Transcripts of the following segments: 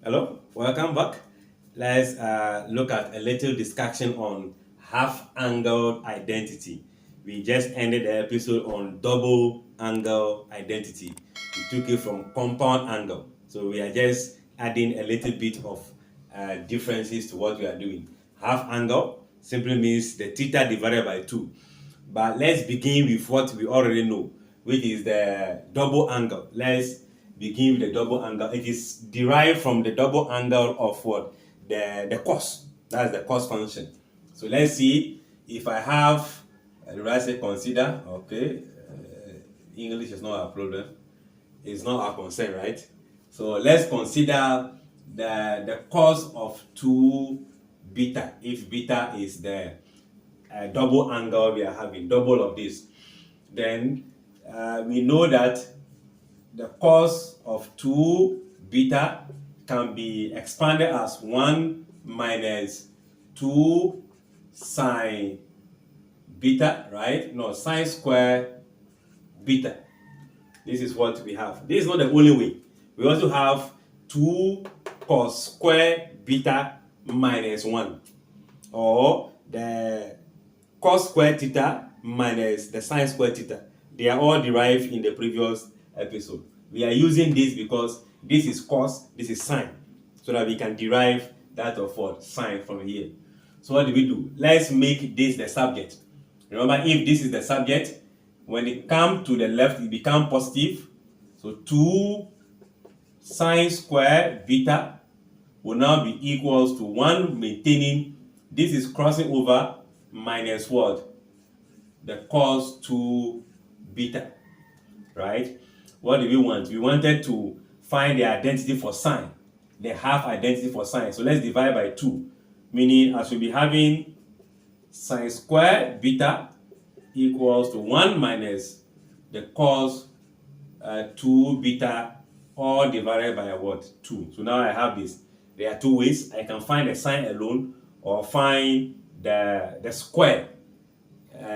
Hello, welcome back. Let's look at a little discussion on half-angled identity. We just ended the episode on double angle identity. We took it from compound angle. So we are just adding a little bit of differences to what we are doing. Half angle simply means the theta divided by 2. But let's begin with what we already know, which is the double angle. Let's begin with the double angle. It is derived from the double angle of what? The cos. That's the cos function. So let's see if I have, let's say consider, okay, English is not a problem. It's not our concern, right? So let's consider the cos of 2 beta, if beta is the double angle we are having, double of this. Then we know that the cos of 2 beta can be expanded as 1 minus 2 sine beta, right? No, sine square beta. This is what we have. This is not the only way. We also have 2 cos square beta minus 1, or the cos square theta minus the sine square theta. They are all derived in the previous episode. We are using this because this is cos, this is sine, so that we can derive that of what? Sine from here. So what do we do? Let's make this the subject. Remember, if this is the subject, when it comes to the left, it becomes positive. So 2 sine square beta will now be equals to 1 maintaining, this is crossing over, minus what? The cos 2 beta, right? What do we want? We wanted to find the identity for sine, the half identity for sine. So let's divide by 2, meaning I should be having sine square beta equals to 1 minus the cos 2 beta, all divided by what? 2. So now I have this. There are two ways. I can find the sine alone, or find the square.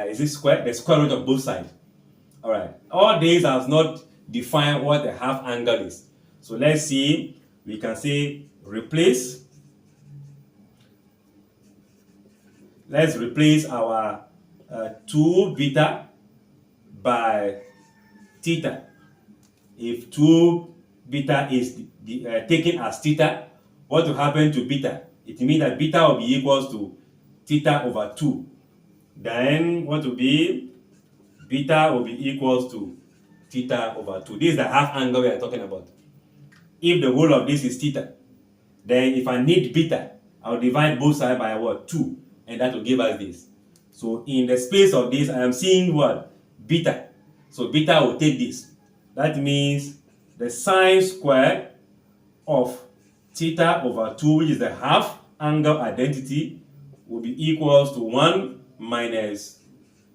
Is it square? The square root of both sides. All right. All these has not defined what the half angle is. So let's see. We can say replace. Let's replace our 2 beta by theta. If 2 beta is taken as theta, what will happen to beta? It means that beta will be equals to theta over 2. Then what will be? Beta will be equals to theta over 2. This is the half angle we are talking about. If the whole of this is theta, then if I need beta, I'll divide both sides by what? 2. And that will give us this. So in the space of this, I am seeing what? Beta. So beta will take this. That means the sine square of theta over 2, which is the half angle identity, will be equals to 1 minus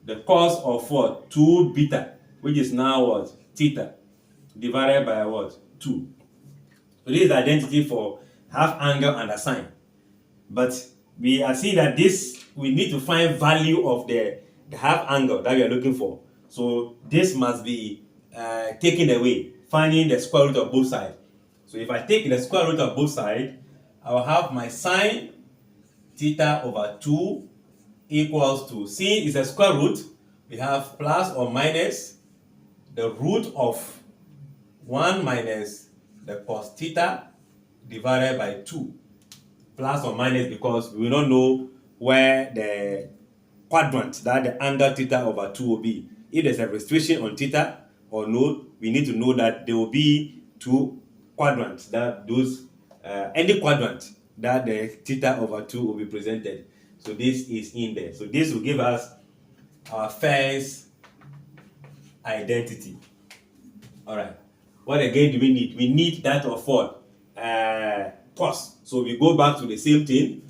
the cos of what? 2 beta, which is now what? Theta, divided by what? 2. So this is the identity for half angle and a sine. But we are seeing that this, we need to find value of the half angle that we are looking for. So this must be taken away, finding the square root of both sides. So if I take the square root of both sides, I will have my sine theta over 2 equals to, since it's a square root, we have plus or minus the root of 1 minus the cos theta divided by 2. Plus or minus because we don't know where the quadrant that the angle theta over 2 will be. If there's a restriction on theta or no, we need to know that there will be 2 quadrants, that those any quadrant that the theta over 2 will be presented. So this is in there. So this will give us our first identity. All right. What again do we need? We need that of what? Cos. So we go back to the same thing,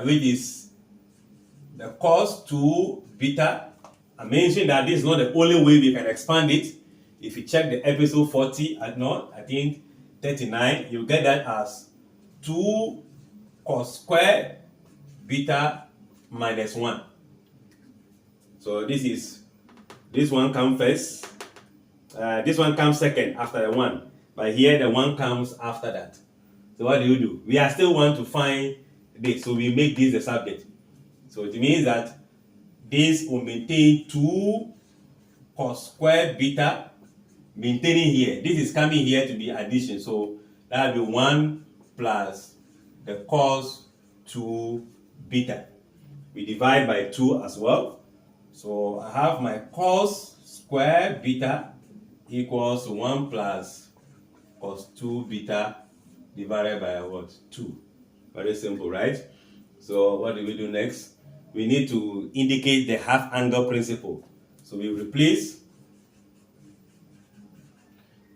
which is the cos 2 beta. I mentioned that this is not the only way we can expand it. If you check the episode 40, I think 39, you get that as 2 cos square beta minus 1. So this one comes first. This one comes second after the 1. But here the 1 comes after that. So what do? We are still want to find this, so we make this the subject. So it means that this will maintain 2 cos squared beta, maintaining here. This is coming here to be addition, so that will be 1 plus the cos 2 beta. We divide by 2 as well. So I have my cos squared beta equals 1 plus cos 2 beta divided by what? 2. Very simple, right? So what do we do next? We need to indicate the half angle principle. So we replace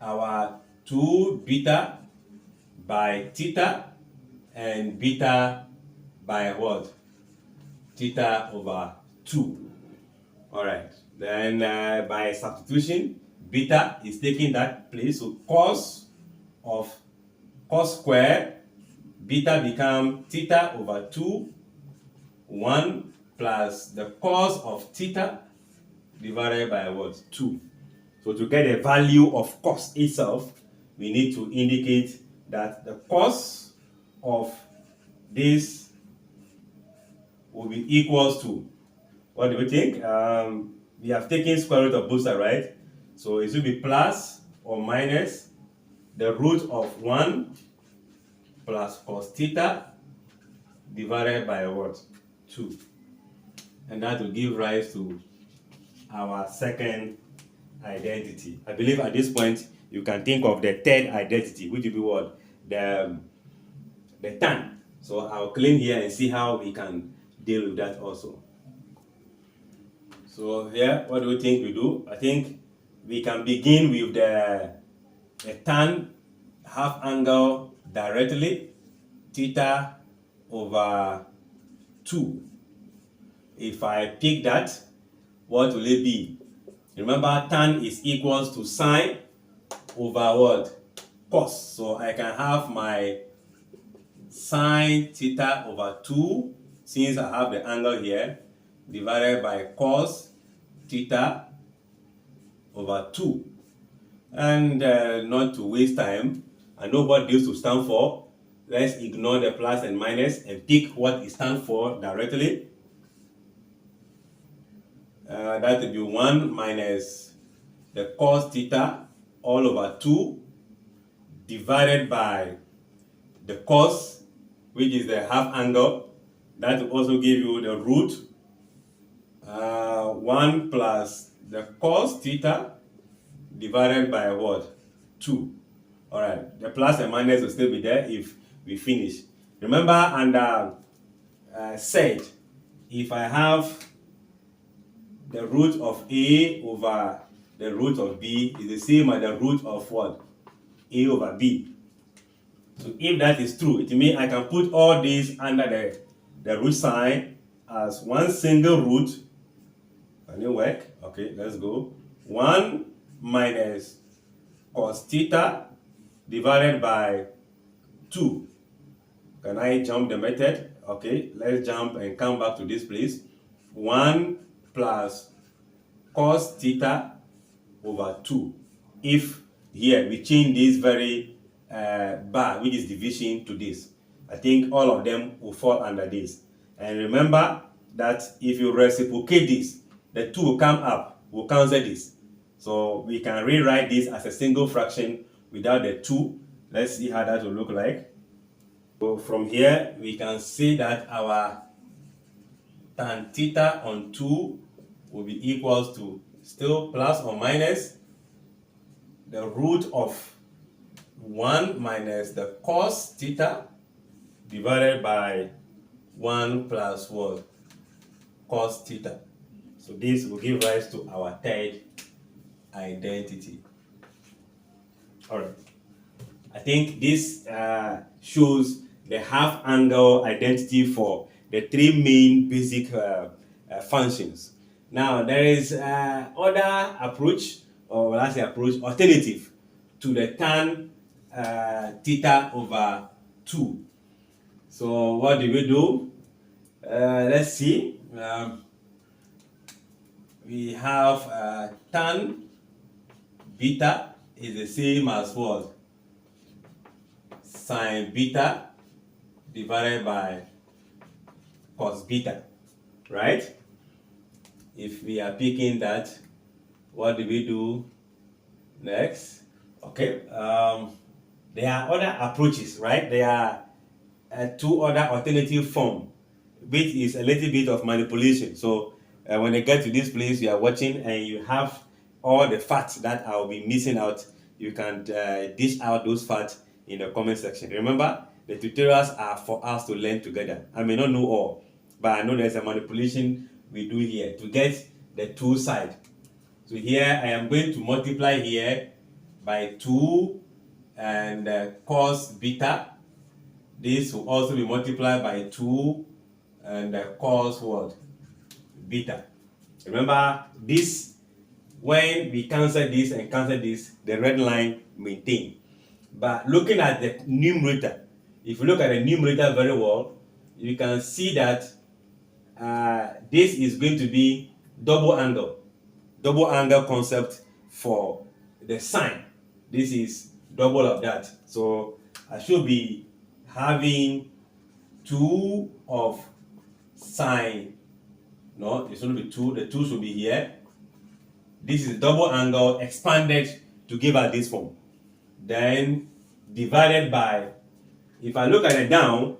our 2 beta by theta and beta by what? Theta over 2. All right. Then by substitution, beta is taking that place. So cos of cos squared, beta become theta over 2, 1 plus the cos of theta divided by what? 2. So to get the value of cos itself, we need to indicate that the cos of this will be equals to, what do we think? We have taken square root of both sides, right? So it should be plus or minus the root of 1 plus cos theta divided by what? 2. And that will give rise to our second identity. I believe at this point you can think of the third identity, which will be what? The tan. So I'll clean here and see how we can deal with that also. So here, what do we think we do? I think we can begin with the tan half angle directly, theta over 2. If I pick that, what will it be? Remember, tan is equals to sine over what? Cos. So I can have my sine theta over 2, since I have the angle here, divided by cos theta over 2. And not to waste time, I know what this will stand for. Let's ignore the plus and minus and pick what it stands for directly. That will be 1 minus the cos theta all over 2 divided by the cos, which is the half angle. That will also give you the root 1 plus the cos theta divided by what? 2. All right, the plus and minus will still be there if we finish. Remember, under said, if I have the root of a over the root of b is the same as the root of what? A over b. So if that is true, it means I can put all these under the root sign as one single root. Can it work? Okay, let's go. 1 minus cos theta divided by 2. Can I jump the method? Okay, let's jump and come back to this place. 1 plus cos theta over 2. If here we change this very bar, which is division, to this, I think all of them will fall under this. And remember that if you reciprocate this, the 2 will come up, will cancel this. So we can rewrite this as a single fraction without the 2. Let's see how that will look like. So from here, we can see that our tan theta on 2 will be equals to still plus or minus the root of 1 minus the cos theta divided by 1 plus what? Cos theta. So this will give rise to our third identity. All right. I think this shows the half angle identity for the 3 main basic functions. Now there is other approach, or let's say approach alternative to the tan theta over 2. So what do we do? Let's see. We have tan beta is the same as what? sine beta divided by cos beta, right? If we are picking that, what do we do next? Okay, there are other approaches, right? There are two other alternative form, which is a little bit of manipulation. So when I get to this place, you are watching and you have all the facts that I'll be missing out. You can dish out those facts in the comment section. Remember, the tutorials are for us to learn together. I may not know all, but I know there's a manipulation we do here to get the two sides. So here I am going to multiply here by 2 and cos beta. This will also be multiplied by 2 and cos what? Beta. Remember this, when we cancel this and cancel this, the red line maintain. But looking at the numerator, if you look at the numerator very well, you can see that this is going to be double angle concept for the sine. This is double of that. So I should be having 2 of sine. No, it's going to be 2. The 2 should be here. This is double angle expanded to give us this form. Then divided by, if I look at it down,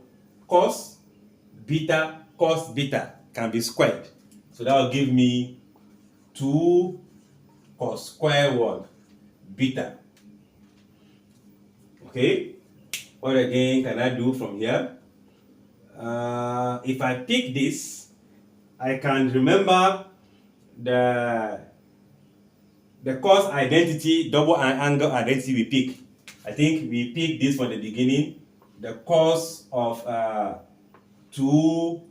cos beta can be squared. So that will give me 2 cos square what? Beta. Okay, what again can I do from here? If I pick this, I can remember the cos identity, double angle identity we pick. I think we picked this from the beginning. The cos of 2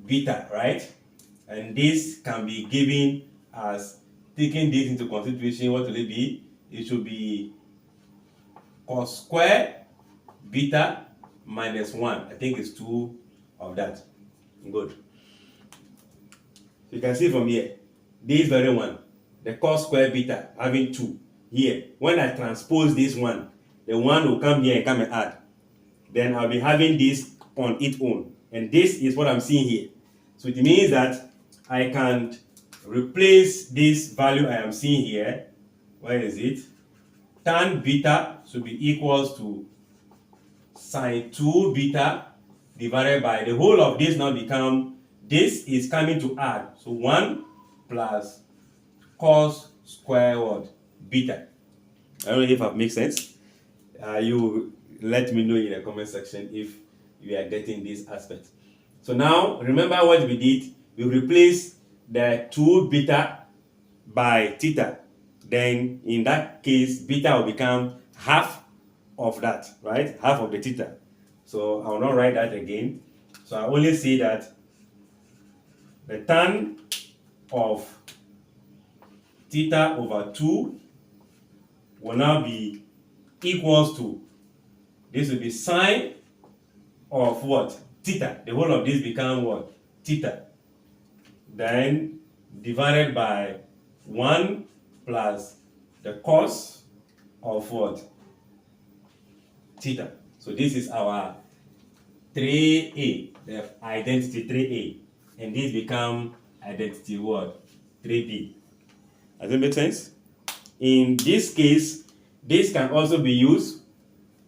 beta, right? And this can be given as, taking this into consideration, what will it be? It should be cos square beta minus 1. I think it's 2 of that. Good. You can see from here, this very one, the cos square beta having 2 here. When I transpose this one, the 1 will come here and come and add. Then I'll be having this on its own. And this is what I'm seeing here. So it means that I can replace this value I am seeing here. Where is it? Tan beta should be equals to sine 2 beta divided by the whole of this now become, this is coming to add. So 1 plus cos square what? Beta. I don't know if I've made sense. You let me know in the comment section if you are getting this aspect. So now remember what we did. We replaced the 2 beta by theta. Then in that case, beta will become half of that, right? Half of the theta. So I will not write that again. So I only say that the tan of theta over 2 will now be equals to, this will be sine of what? Theta. The whole of this become what? Theta. Then divided by 1 plus the cos of what? Theta. So this is our 3a, the identity 3a. And this become identity what? 3b. Does it make sense? In this case, this can also be used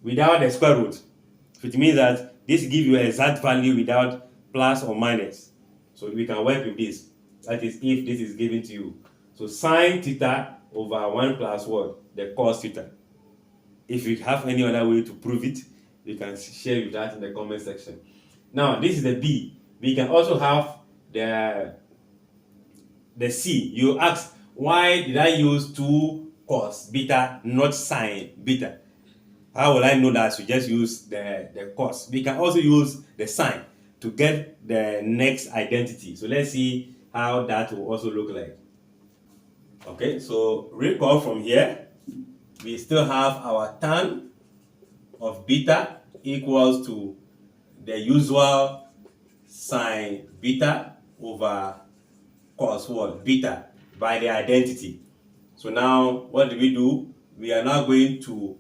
without the square root. Which means that this gives you an exact value without plus or minus. So we can work with this. That is if this is given to you. So sine theta over 1 plus what? The cos theta. If you have any other way to prove it, you can share with that in the comment section. Now this is the B. We can also have the C. You ask, why did I use 2 cos beta, not sine beta? How will I know that? You just use the cos. We can also use the sine to get the next identity. So let's see how that will also look like. Okay, so recall from here, we still have our tan of beta equals to the usual sine beta over cos what? Beta by the identity. So now what do? We are now going to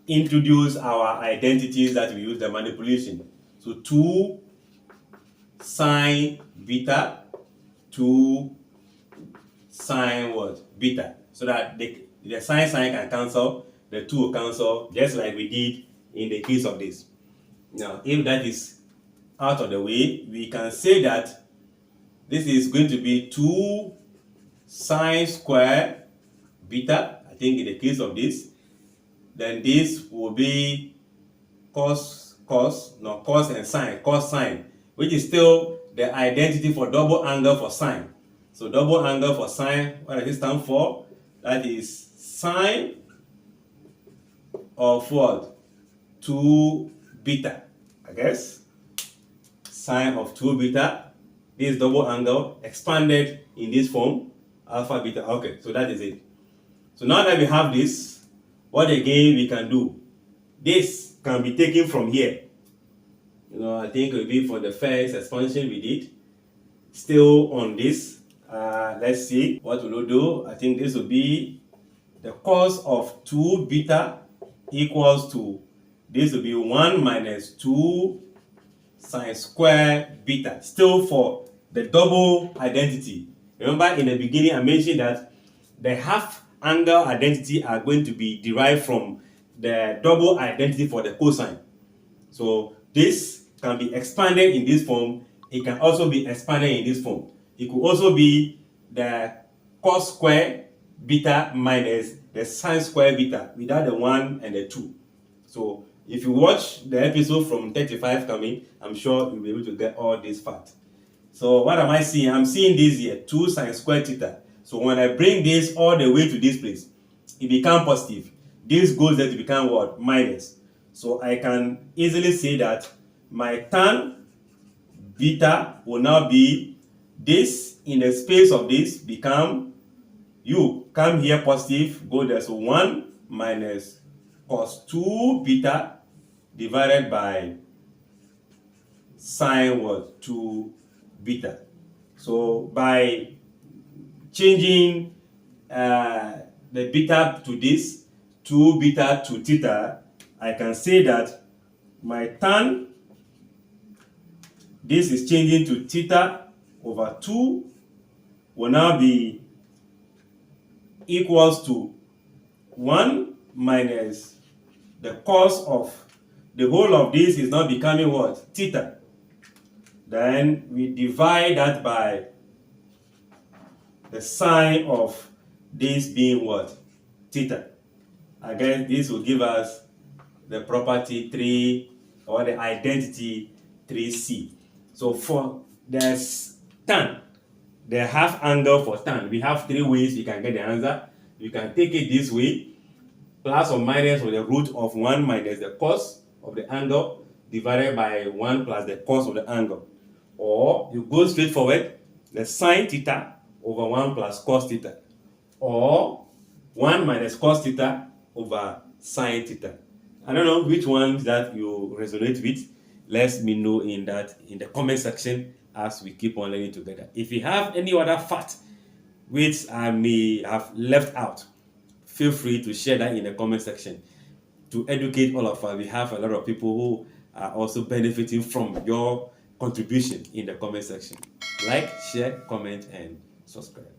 introduce our identities that we use the manipulation. So 2 sine beta, 2 sine what? Beta. So that the sine can cancel, the 2 will cancel, just like we did in the case of this. Now, if that is out of the way, we can say that this is going to be 2 sine square beta, I think in the case of this. Then this will be cos and sine, cos sine, which is still the identity for double angle for sine. So double angle for sine, what does it stand for? That is sine of what? 2 beta, I guess. Sine of 2 beta. This double angle expanded in this form, alpha beta. Okay, so that is it. So now that we have this, what again we can do? This can be taken from here. I think it will be for the first expansion we did. Still on this, let's see what we will do. I think this will be the cos of 2 beta equals to, this will be 1 minus 2 sine square beta. Still for the double identity. Remember in the beginning I mentioned that the half angle identity are going to be derived from the double identity for the cosine. So this can be expanded in this form. It can also be expanded in this form. It could also be the cos square beta minus the sine square beta without the 1 and the 2. So if you watch the episode from 35 coming, I'm sure you'll be able to get all these facts. So what am I seeing? I'm seeing this here, 2 sine square theta. So when I bring this all the way to this place, it becomes positive. This goes there to become what? Minus. So I can easily say that my tan beta will now be this in the space of this become, you come here positive, go there. So 1 minus cos 2 beta divided by sine what? 2 beta. So by changing the beta to this, 2 beta to theta, I can say that my tan, this is changing to theta over 2, will now be equals to 1 minus the cos of the whole of this is now becoming what? Theta. Then we divide that by the sine of this being what? Theta. Again, this will give us the property 3 or the identity 3c. So for the tan, the half angle for tan, we have 3 ways you can get the answer. You can take it this way, plus or minus with the root of 1 minus the cos of the angle divided by 1 plus the cos of the angle. Or you go straight forward, the sine theta over 1 plus cos theta. Or 1 minus cos theta over sine theta. I don't know which one that you resonate with. Let me know in the comment section as we keep on learning together. If you have any other fact which I may have left out, feel free to share that in the comment section to educate all of us. We have a lot of people who are also benefiting from your contribution in the comment section. Like, share, comment, and subscribe.